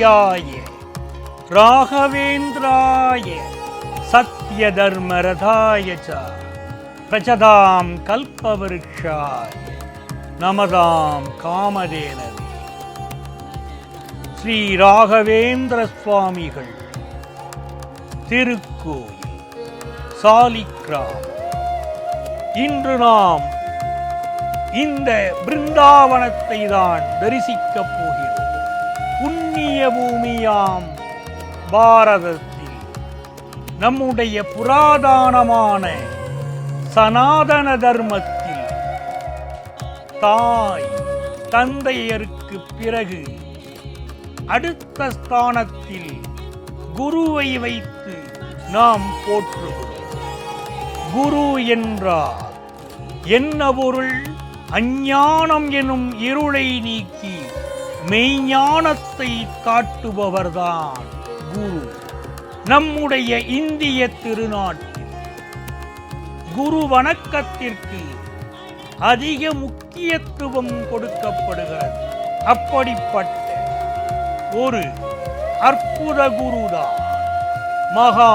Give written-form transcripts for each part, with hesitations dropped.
பூஜ்யாய ராகவேந்திராய சத்ய தர்மரதாய ச பிரஜதாம் கல்பவருஷாய நமதாம் காமதேனவே. ஸ்ரீ ராகவேந்திர சுவாமிகள் திருக்கோயில் சாலிகிராமம். இன்று நாம் இந்த பிருந்தாவனத்தை தான் தரிசிக்கப் போகிறோம். புண்ணிய பூமியாம் பாரதத்தில் நம்முடைய புராதனமான சனாதன தர்மத்தில் தாய் தந்தையருக்கு பிறகு அடுத்த ஸ்தானத்தில் குருவை வைத்து நாம் போற்றுகிறோம். குரு என்றால் என்ன பொருள்? அஞ்ஞானம் எனும் இருளை நீக்கி மெய்ஞானத்தை காட்டுபவர்தான் குரு. நம்முடைய இந்திய திருநாட்டில் குரு வணக்கத்திற்கு அதிக முக்கியத்துவம் கொடுக்கப்படுகிறது. அப்படிப்பட்ட ஒரு அற்புத குருதான் மகா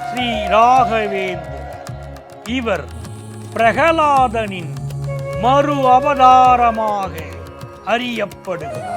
ஸ்ரீ ராகவேந்திரர். இவர் பிரகலாதனின் மறு அவதாரமாக அறியப்படுகிறார்.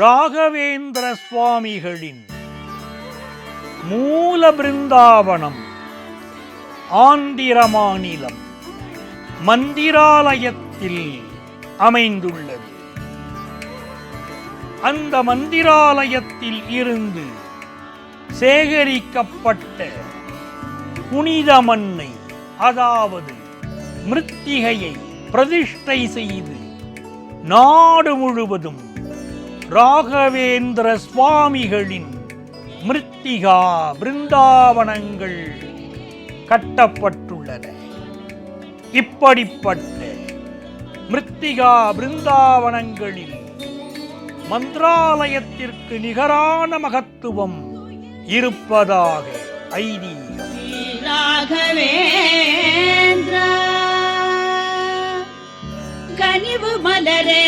ராகவேந்திர சுவாமிகளின் மூல பிருந்தாவனம் ஆந்திர மாநிலம் மந்திராலயத்தில் அமைந்துள்ளது. அந்த மந்திராலயத்தில் இருந்து சேகரிக்கப்பட்ட புனித மண்ணை, அதாவது மிருத்திகையை பிரதிஷ்டை செய்து நாடு முழுவதும் ராகவேந்திர சுவாமிகளின் மிருத்திகா பிருந்தாவனங்கள் கட்டப்பட்டுள்ளன. இப்படிப்பட்ட மிருத்திகா பிருந்தாவனங்களில் மந்திராலயத்திற்கு நிகரான மகத்துவம் இருப்பதாக ஐதீகம். கனிவு மலரே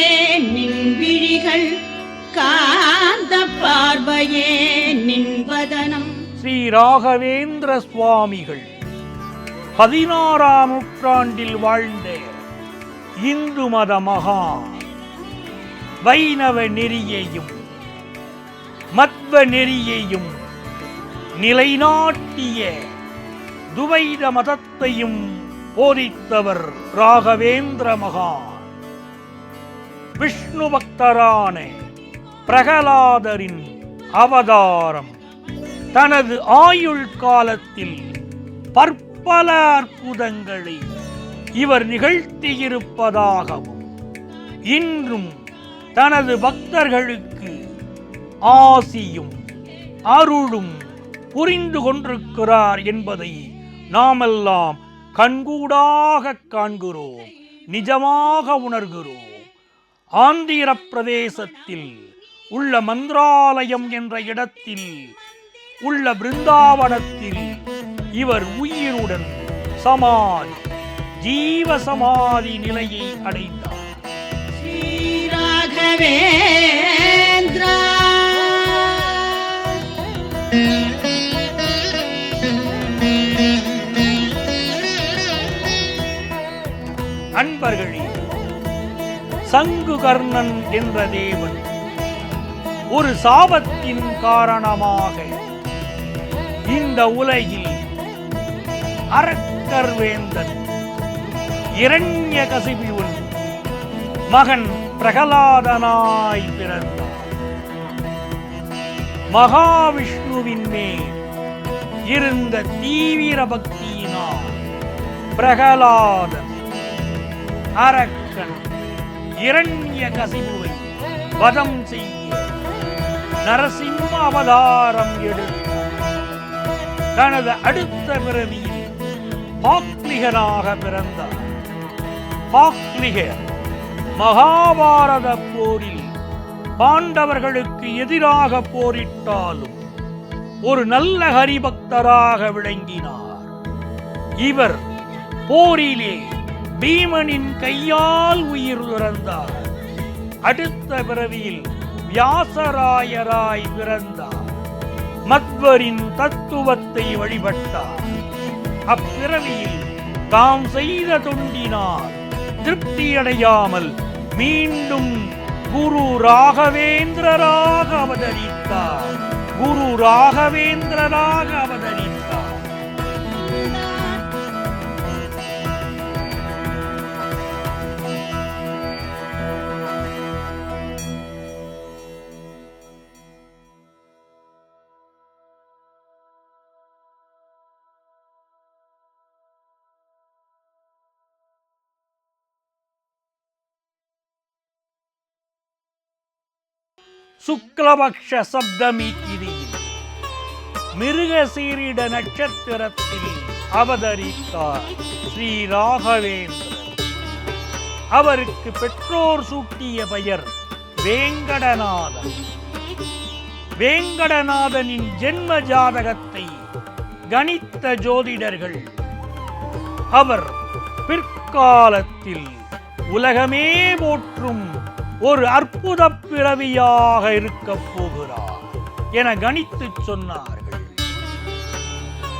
நின் விழிகள், காந்த பார்வையே நின்பதனம். ஸ்ரீ ராகவேந்திர சுவாமிகள் 16ஆம் நூற்றாண்டில் வாழ்ந்த இந்து மத மகான். வைணவ நெறியையும் மத்வ நெறியையும் நிலைநாட்டிய துவைத மதத்தையும் போதித்தவர் ராகவேந்திர மகான். விஷ்ணு பக்தரான பிரகலாதரின் அவதாரம். தனது ஆயுள் காலத்தில் பற்பல அற்புதங்களை இவர் நிகழ்த்தியிருப்பதாகவும் இன்றும் தனது பக்தர்களுக்கு ஆசியும் அருளும் புரிந்து கொண்டிருக்கிறார் என்பதை நாமெல்லாம் கண்கூடாக காண்கிறோம், நிஜமாக உணர்கிறோம். ஆந்திர பிரதேசத்தில் உள்ள மந்திராலயம் என்ற இடத்தில் உள்ள பிருந்தாவனத்தில் இவர் உயிருடன் சமாதி, ஜீவ சமாதி நிலையை அடைந்தார். ஸ்ரீராகவேந்திரா அன்பர்களே, சங்குகர்ணன் என்ற தேவன் ஒரு சாபத்தின் காரணமாக இந்த உலகில் அரக்கர் வேந்தன் இரண்யகசிபுவின் மகன் பிரகலாதனாய் பிறந்தார். மகாவிஷ்ணுவின் மேல் இருந்த தீவிர பக்தியினால் பிரகலாதன் அரக்கன் இரண்யகசிபுவை வதம் செய்ய நரசிம்ம அவதாரம் எடுத்தார். தனது அடுத்த பிறவியில் பாக்லிகனாக பிறந்தார். பாக்லிகர் மகாபாரத போரில் பாண்டவர்களுக்கு எதிராக போரிட்டாலும் ஒரு நல்ல ஹரிபக்தராக விளங்கினார். இவர் போரிலே பீமனின் கையால் உயிர் துறந்தார். அடுத்த பிறவியில் வியாசராயராய் பிறந்தார். மத்வரின் தத்துவத்தை வழிபட்டார். அப்பிறவியில் தாம் செய்த தொண்டினால் திருப்தியடையாமல் மீண்டும் குரு ராகவேந்திரராக அவதரித்தார். குரு ராகவேந்திரராக அவதரித்தார். சுக்லபக்ஷ சப்தமி திதியில் மிருகசீரிட நட்சத்திரத்தில் அவதரித்தார் ஸ்ரீ ராகவேந்திரர். அவருக்கு பெற்றோர் சூட்டிய பெயர் வேங்கடநாதன். வேங்கடநாதனின் ஜென்ம ஜாதகத்தை கணித்த ஜோதிடர்கள் அவர் பிற்காலத்தில் உலகமே போற்றும் ஒரு அற்புத பிறவியாக இருக்கப் போகிறார் என கணித்து சொன்னார்கள்.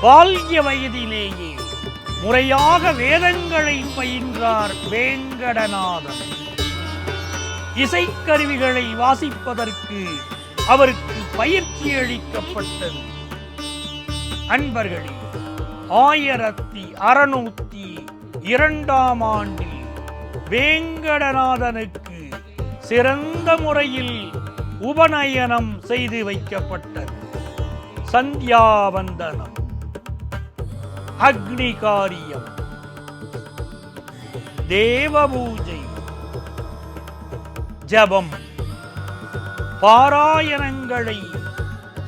பால்ய வயதிலேயே முறையாக வேதங்களை பயின்றார் வேங்கடநாதன். இசைக்கருவிகளை வாசிப்பதற்கு அவருக்கு பயிற்சி அளிக்கப்பட்டது. அன்பர்களே, 1602 ஆண்டில் வேங்கடநாதனுக்கு சிறந்த முறையில் உபநயனம் செய்து வைக்கப்பட்டது. சந்தியாவந்தனம், அக்னி காரியம், தேவபூஜை, ஜபம், பாராயணங்களை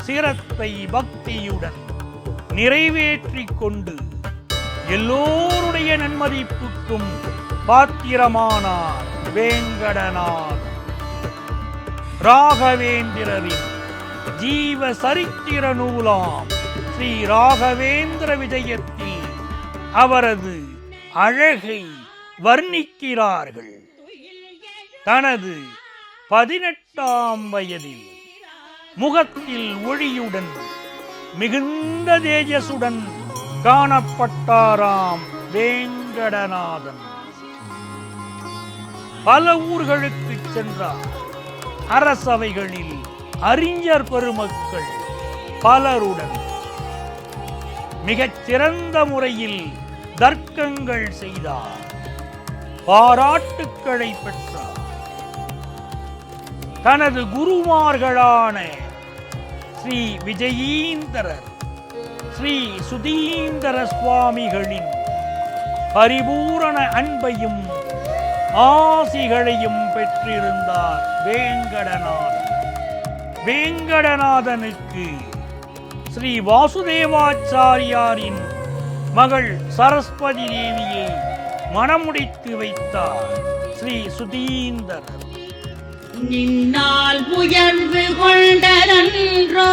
சிரத்தை பக்தியுடன் நிறைவேற்றிக் கொண்டு எல்லோருடைய நன்மதிப்புக்கும் பாத்திரமானார் வேங்கடநாதன். ராகவேந்திரரின் ஜீவ சரித்திர நூலாம் ஸ்ரீ ராகவேந்திர விஜயத்தில் அவரது அழகை வர்ணிக்கிறார்கள். தனது 18ஆம் வயதில் முகத்தில் ஒளியுடன் மிகுந்த தேஜசுடன் காணப்பட்டாராம் வேங்கடநாதன். பல ஊர்களுக்கு சென்றார். அரசவைகளில் அறிஞர் பெருமக்கள் பலருடன் மிகச் சிறந்த முறையில் தர்க்கங்கள் செய்தார். பாராட்டுக்களை பெற்றார். தனது குருமார்களான ஸ்ரீ விஜயீந்திரர், ஸ்ரீ சுதீந்திர சுவாமிகளின் பரிபூரண அன்பையும் ஆசிகளையும் பெற்றிருந்தார் வேங்கடநாதன். வேங்கடநாதனுக்கு ஸ்ரீ வாசுதேவாச்சாரியாரின் மகள் சரஸ்வதி தேவியை மணமுடித்து வைத்தார் ஸ்ரீ சுதீந்தரர். நின்னால் உயர்வு கொண்டதன்றோ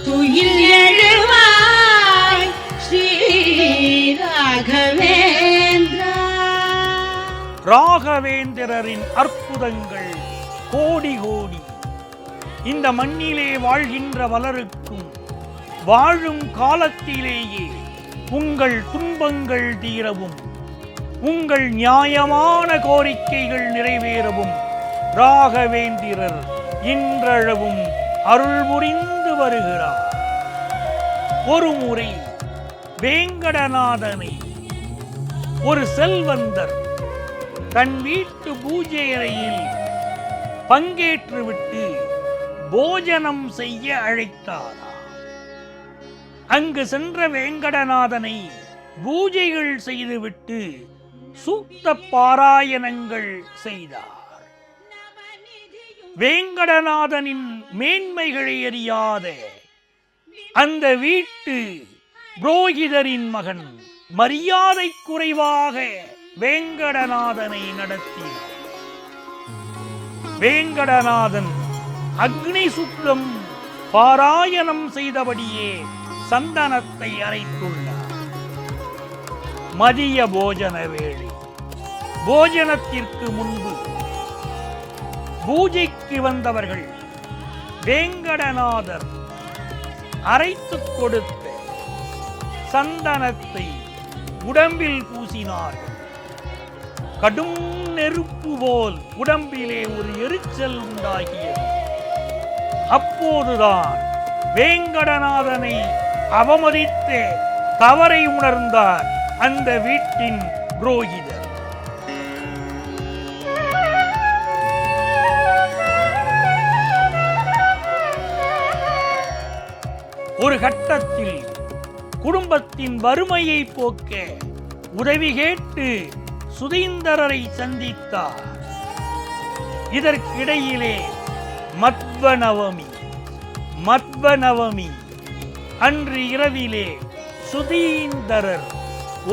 துயில் எழுவாய் ஸ்ரீ ராகவேந்திரா. ராகவேந்திரரின் அற்புதங்கள் கோடி கோடி. இந்த மண்ணிலே வாழ்கின்ற பலருக்கும் வாழும் காலத்திலேயே உங்கள் துன்பங்கள் தீரவும் உங்கள் நியாயமான கோரிக்கைகள் நிறைவேறவும் ராகவேந்திரர் இன்றளவும் அருள் புரிந்து வருகிறார். ஒரு முறை வேங்கடநாதனை ஒரு செல்வந்தர் தன் வீட்டு பூஜை அறையில் பங்கேற்றுவிட்டு போஜனம் செய்ய அழைத்தார். அங்கு சென்ற வேங்கடநாதனை பூஜைகள் செய்துவிட்டு சூக்த பாராயணங்கள் செய்தார். வேங்கடநாதனின் மேன்மைகளை அறியாத அந்த வீட்டு புரோகிதரின் மகன் மரியாதை குறைவாக வேங்கடநாதனை நடத்தினார். வேங்கடநாதன் அக்னி சுத்தம் பாராயணம் செய்தபடியே சந்தனத்தை அரைத்துள்ளார். மதிய போஜன வேளை. போஜனத்திற்கு முன்பு பூஜைக்கு வந்தவர்கள் வேங்கடநாதர் அரைத்துக் கொடுத்த சந்தனத்தை உடம்பில் பூசினார்கள். கடும் நெருப்பு போல் உடம்பிலே ஒரு எரிச்சல் உண்டாகியது. அப்போதுதான் வேங்கடநாதனை அவமதித்த தவறை உணர்ந்தார் அந்த வீட்டின் புரோகிதர். ஒரு கட்டத்தில் குடும்பத்தின் வறுமையை போக்க உதவி கேட்டு சுதீந்தரரை சந்தித்தார். இதற்கிடையிலே மத்வநவமி அன்று இரவிலே சுதீந்தரர்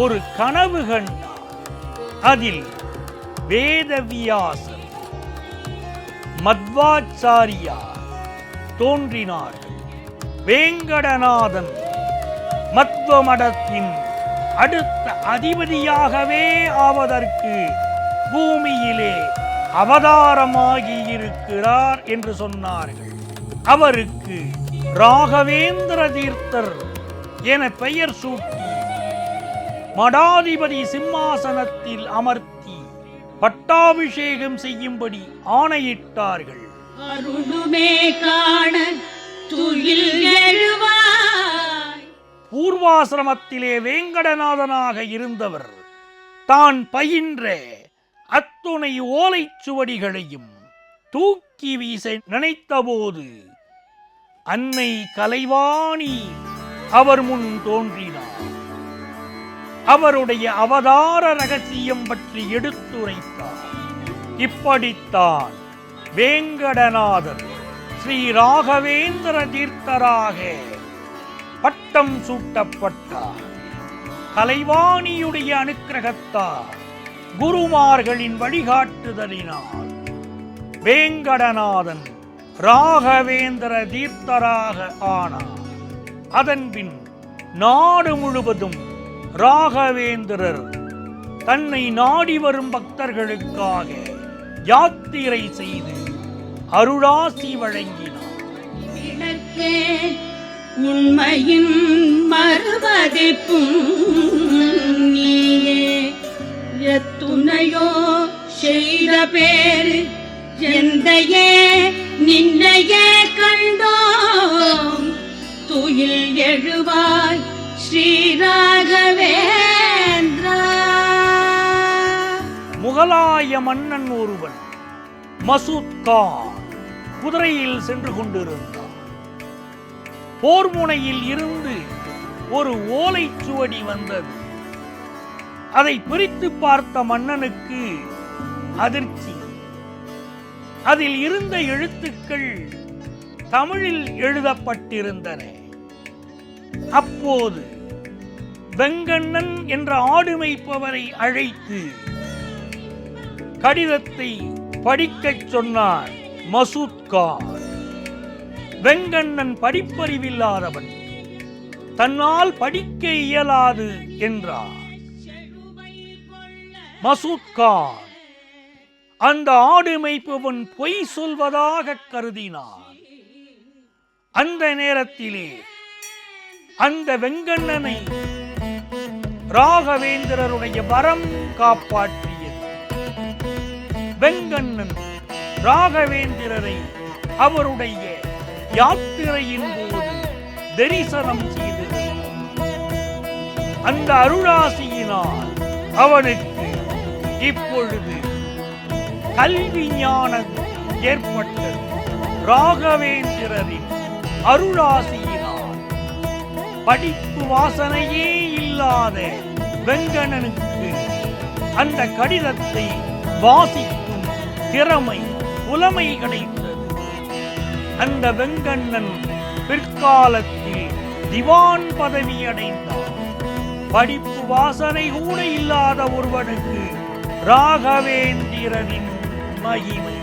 ஒரு கனவு கண்டார். அதில் வேதவியாசர், மத்வாச்சாரியார் தோன்றினார்கள். வேங்கடநாதன் மத்வ மடத்தின் அடுத்த அதிபதியாகவே ஆவதற்கு பூமியிலே அவதாரமாகி இருக்கிறார் என்று சொன்னார்கள். அவருக்கு ராகவேந்திர தீர்த்தர் என பெயர் சூட்டி மடாதிபதி சிம்மாசனத்தில் அமர்த்தி பட்டாபிஷேகம் செய்யும்படி ஆணையிட்டார்கள். அருளுமே காண துயில் எழுவாய். பூர்வாசிரமத்திலே வேங்கடநாதனாக இருந்தவர் தான் பயின்ற அத்துணை ஓலைச்சுவடிகளையும் தூக்கி வீச நினைத்தபோது அன்னை கலைவாணி அவர் முன் தோன்றினார். அவருடைய அவதார ரகசியம் பற்றி எடுத்துரைத்தார். இப்படித்தான் வேங்கடநாதர் ஸ்ரீ ராகவேந்திர தீர்த்தராக பட்டம் சூட்டப்பட்டார். கலைவாணியுடைய அனுக்கிரகத்தால் குருமார்களின் வழிகாட்டுதலினால் வேங்கடநாதன் ராகவேந்திர தீர்த்தராக ஆனார். அதன்பின் நாடு முழுவதும் ராகவேந்திரர் தன்னை நாடி வரும் பக்தர்களுக்காக யாத்திரை செய்து அருளாசி வழங்கினார். உண்மையின் மறுபதிப்பும் நீயே, எத்துணையோ செய்த பேர் எந்தையே நின்னையே கண்டோம். துயில் எழுவாய் ஸ்ரீராகவேந்திரா. முகலாய மன்னன் ஒருவன் மசூத் கான் குதிரையில் சென்று கொண்டிருந்தார். போர் முனையில் இருந்து ஒரு ஓலைச்சுவடி வந்தது. அதை பிரித்து பார்த்த மன்னனுக்கு அதிர்ச்சி. அதில் இருந்த எழுத்துக்கள் தமிழில் எழுதப்பட்டிருந்தன. அப்போது வெங்கண்ணன் என்ற ஆடு மேய்ப்பவரை அழைத்து கடிதத்தை படிக்கச் சொன்னார் மசூத் கான். வெங்கண்ணன் படிப்பறிவில்லாதவன், தன்னால் படிக்க இயலாது என்றார். மசூத் கான் அந்த ஆடு மேய்ப்பவன் பொய் சொல்வதாக கருதினான். அந்த நேரத்திலே அந்த வெங்கண்ணனை ராகவேந்திரருடைய வரம் காப்பாற்றியது. வெங்கண்ணன் ராகவேந்திரரை அவருடைய யாத்திரையின் போது தரிசனம் செய்தது. அந்த அருளாசியினால் அவனுக்கு இப்பொழுது கல்வி ஞானம் ஏற்பட்டது. ராகவேந்திரரின் அருளாசியினால் படிப்பு வாசனையே இல்லாத வெங்கண்ணனுக்கு அந்த கடிதத்தை வாசிக்கும் திறமை புலமை கிடைத்தது. அந்த வெங்கண்ணன் பிற்காலத்தில் திவான் பதவி அடைந்தார். படிப்பு வாசனை கூட இல்லாத ஒருவனுக்கு ராகவேந்திரனின் மகிமை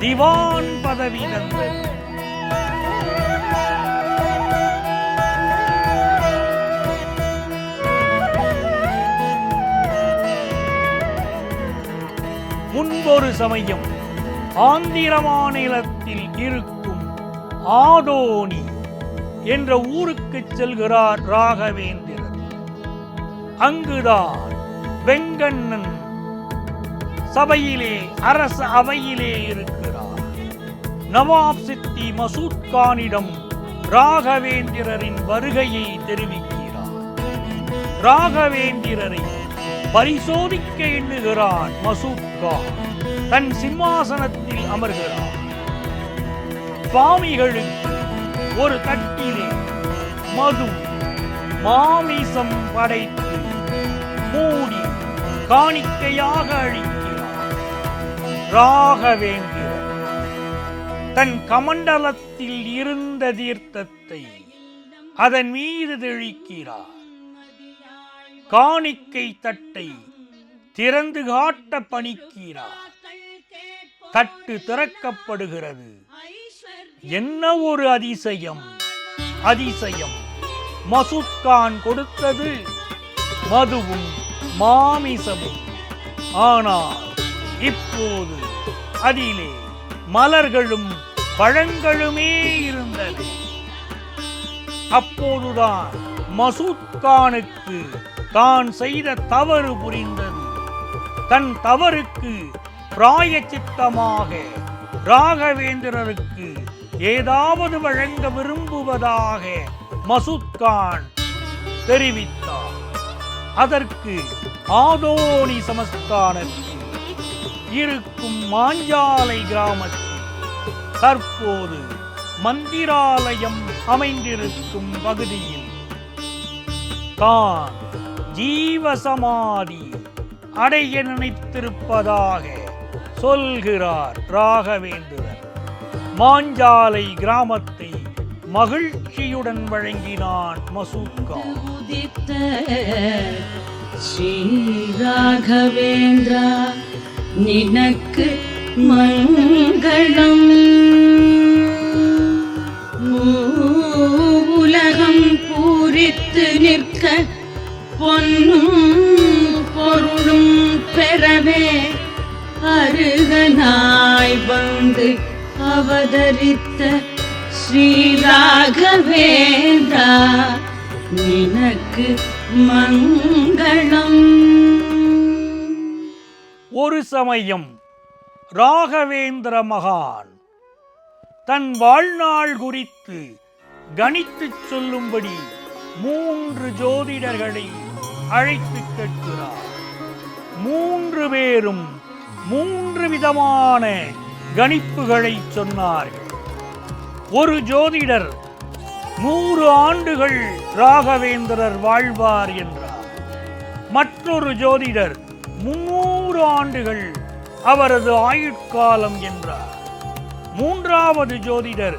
திவான் பதவி தந்தது. முன்பொரு சமயம் ஆந்திர மாநிலத்தில் இருக்கும் ஆதோனி என்ற ஊருக்கு செல்கிறார் ராகவேந்திரர். அங்குதான் வெங்கண்ணன் சபையிலே அரச அவையிலே இருக்கிறார். நவாப் சித்தி மசூத் கானிடம் ராகவேந்திரரின் வருகையை தெரிவிக்கிறார். ராகவேந்திரரை பரிசோதிக்க எண்ணுகிறான் மசூத் கான். தன் சிம்மாசனத்தில் அமர்கிறார். சுவாமிகளுக்கு ஒரு தட்டிலே மது மாமிசம் படைத்து மூடி காணிக்கையாக அளிக்கிறார். ராகவேந்திரர் தன் கமண்டலத்தில் இருந்த தீர்த்தத்தை அதன் மீது தெளிக்கிறார். காணிக்கை தட்டை திறந்து காட்ட பணிக்கிறார். தட்டு திறக்கப்படுகிறது. என்ன ஒரு அதிசயம்! அதிசயம்! மசூத் கான் கொடுத்தது மதுவும் மாமிசமும். ஆனால் இப்போது அதிலே மலர்களும் பழங்களுமே இருந்தது. அப்போதுதான் மசூத் கானுக்கு தான் செய்த தவறு புரிந்தது. தன் தவறுக்கு பிராயச்சித்தமாக ராகவேந்திரருக்கு ஏதாவது வழங்க விரும்புவதாக மசூத் கான் தெரிவித்தார். அதற்கு ஆதோனி சமஸ்தானத்தில் இருக்கும் மாஞ்சாலை கிராமத்தில் தற்போது மந்திராலயம் அமைந்திருக்கும் பகுதியில் தான் ஜீவசமாதி அடைய நினைத்திருப்பதாக சொல்கிறார் ராகவேந்திரர். மாஞ்சாலை கிராமத்தை மகிழ்ச்சியுடன் வழங்கினான் மசூத் கான். ஸ்ரீ ராகவேந்திரா நினக்கு மங்களம். உலகம் பூரித்து நிற்க பொன்னும் பொருளும் பெறவே அருகனாய் வந்து அவதரித்த ஸ்ரீ ராகவேந்திரா நினக்கு மங்களம். ஒரு சமயம் ராகவேந்திர மகான் தன் வாழ்நாள் குறித்து கணித்துச் சொல்லும்படி 3 ஜோதிடர்களை அழைத்து கேட்கிறார். 3 பேரும் 3 விதமான கணிப்புகளை சொன்னார்கள். ஒரு ஜோதிடர் 100 ஆண்டுகள் ராகவேந்திரர் வாழ்வார் என்றார். மற்றொரு ஜோதிடர் 300 ஆண்டுகள் அவரது ஆயுட்காலம் என்றார். 3வது ஜோதிடர்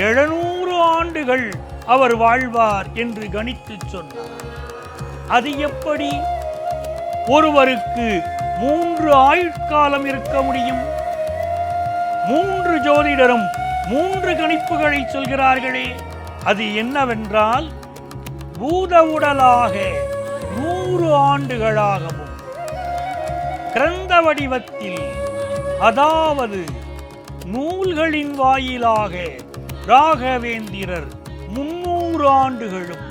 700 ஆண்டுகள் அவர் வாழ்வார் என்று கணித்து சொன்னார். அது எப்படி ஒருவருக்கு 3 ஆயுட்காலம் இருக்க முடியும்? 3 ஜோதிடரும் 3 கணிப்புகளை சொல்கிறார்களே, அது என்னவென்றால் பூத உடலாக 100 ஆண்டுகளாகவும் கிரந்த வடிவத்தில் அதாவது நூல்களின் வாயிலாக ராகவேந்திரர் 300 ஆண்டுகளும்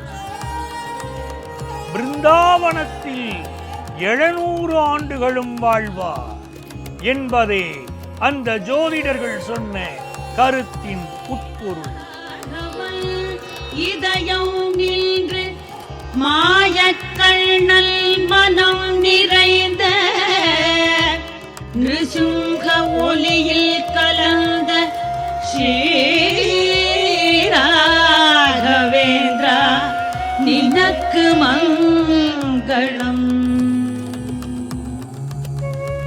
பிருந்தாவனத்தில் 700 ஆண்டுகளும் வாழ்வார் என்பதே அந்த ஜோதிடர்கள் சொன்ன கருத்தின் உட்பொருள். இதயம் நின்று மாயக்கண்ணல் மனம் நிறைந்த நிருசிங்க ஒளியில் கலந்த ஸ்ரீ ராகவேந்திரா நினக்கு மங்களம்.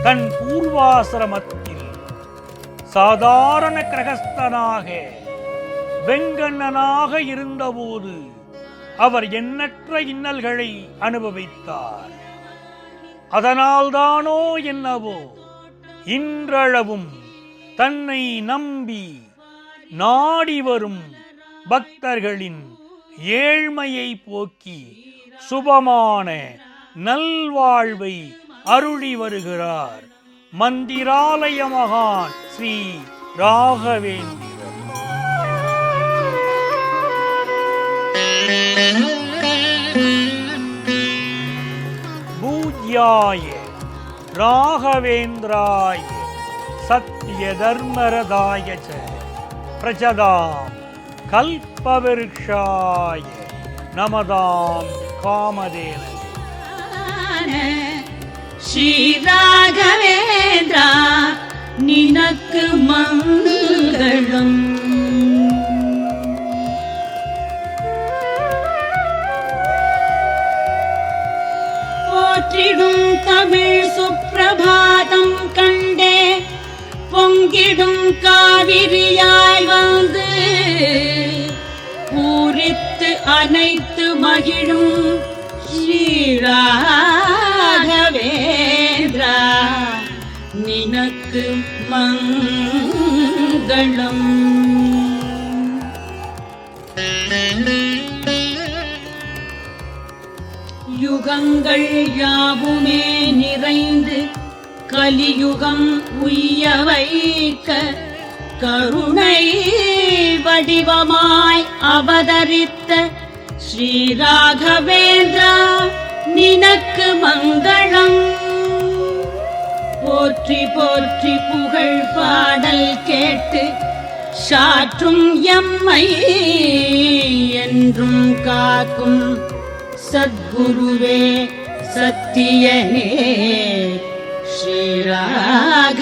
தன் பூர்வாசிரமத்தில் சாதாரண கிரகஸ்தனாக வெங்கண்ணனாக இருந்தபோது அவர் எண்ணற்ற இன்னல்களை அனுபவித்தார். அதனால்தானோ என்னவோ இன்றளவும் தன்னை நம்பி நாடி வரும் பக்தர்களின் ஏழ்மையை போக்கி சுபமான நல்வாழ்வை அருளி வருகிறார் மந்திராலய மகான் ஸ்ரீ ராகவேந்திரர். பூஜ்யாய ராகவேந்திராய சத்ய தர்மரதாய ச பிரஜதாம் கல்பவிருக்ஷாய நமதாம் காமதேன. ஸ்ரீ ராகவேந்திரா நினக்கு மங்களம். போற்றிடும் தமிழ் சுப்பிரபாதம் கண்டே பொங்கிடும் காவிரியாய் வந்து பூரித்து அனைத்து மகிழும் ஸ்ரீராகவேந்திரா நினக்கு மங்களம். யுகங்கள் யாவுமே நிறைந்து கலியுகம் உய்ய வைக்க கருணை வடிவமாய் அவதரித்த ஸ்ரீராகவேந்திரா நினக்கு மங்களம். போற்றி போற்றி புகழ் பாடல் கேட்டு சாற்றும் எம்மை என்றும் காக்கும் சத்குருவே சத்தியனே ஸ்ரீராகவேந்திரா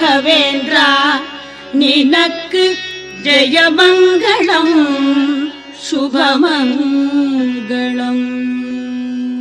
நினக்கு ஜெயமங்களம் சுபமங்களம்.